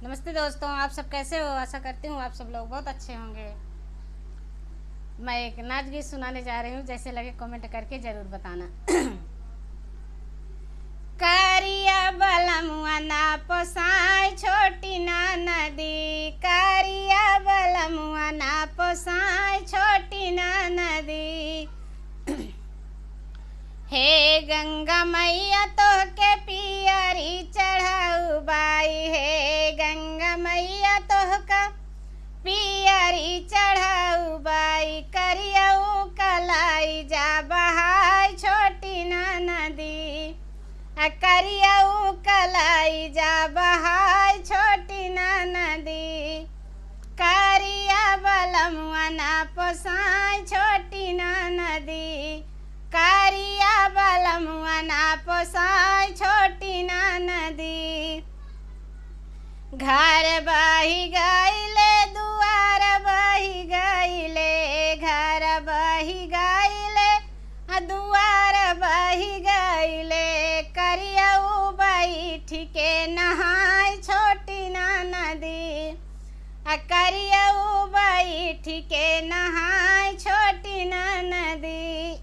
नमस्ते दोस्तों, आप सब कैसे हो। आशा करती हूँ आप सब लोग बहुत अच्छे होंगे। मैं एक नाच गीत सुनाने जा रही हूँ, जैसे लगे कमेंट करके ज़रूर बताना। करिया बलमुआ ना पोसाए छोटी ना नदी, करिया बलमुआ ना पोसाए छोटी ना नदी। हे गंगा मैया तोहके पियरी चढ़ाऊ बाई, हे गंगा मैया तोहका पियरी चढ़ाऊ बाई। करियऊ कलाई जा बहाई छोटी ना नदी, करियऊ कलाई जा बहाई छोटी ना नदी। करिया बलमुआ ना पोसाई छोटी ना नदी, करिया बलमुआ ना पोसाई छोटी ना नदी। घर बही गईले दुआर बही गईले, घर बही गईले दुआर बही गईले। करियऊ बैठ के नहाई छोटी ना नदी, करियऊ बैठ के नहाई छोटी ना नदी।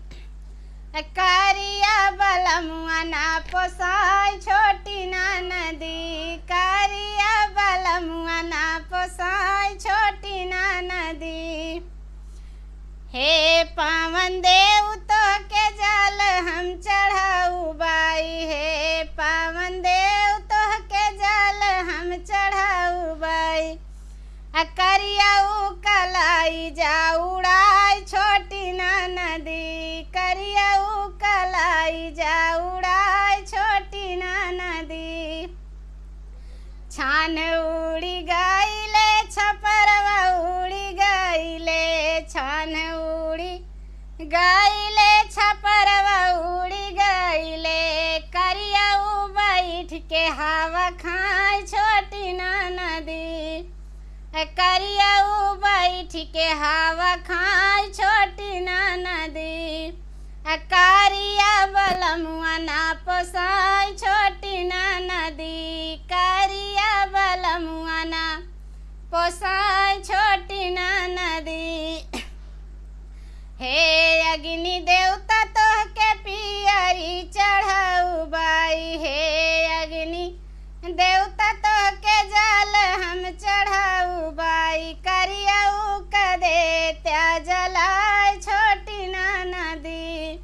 करिया बलमुआ ना पोसाई छोटी ना नदी, करिया बलमुआ ना पोसाई छोटी ना नदी। हे पावन देव तो के जल हम चढ़ाऊ बाई, हे पावन देव तो के जल हम चढ़ाऊ बाई। करियऊ कलाई जा उड़ाई छोटी ना नदी, करियऊ कलाई जा उड़ाई छोटी ना नदी। छान उड़ी गईले छपरवा उड़ी गईले, छान उड़ी गईले छपरवा उड़ी गईले। करियऊ बैठ के हवा खाई छोटी ना नदी, करियऊ बैठ के हवा खाई छोटी ना नदी। करिया बलमुआ ना पोसाई छोटी ना नदी, करिया बलमुआ ना पोसाई छोटी ना नदी। हे अग्नि देवता तोहके पियरी चढ़ाऊ बाई, हे अग्नि देवता तोहके जल हम चढ़ाऊ बाई। करियऊ कदे त्या जलाई छोटी ना नदी,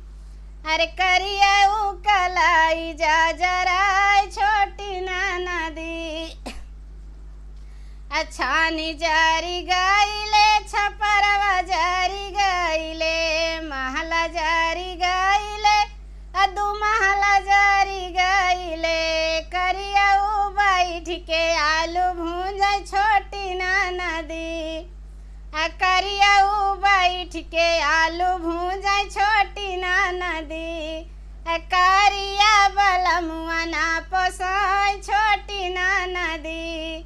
अरे करियऊ कलाई जा जराई छोटी ना नदी। छानी जारी गईले छपरवा जारी गईले, महला जारी गईले दू महला जारी गईले। करियऊ बैठ के आलू भूंजाई छोटी ना नदी, करियऊ बैठ के आलू भूंजाई छोटी ना नदी। करिया बलमुआ ना पोसाई छोटी ना नदी,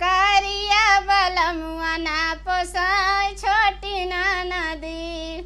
करिया बलमुआ ना पोसाई छोटी ना नदी।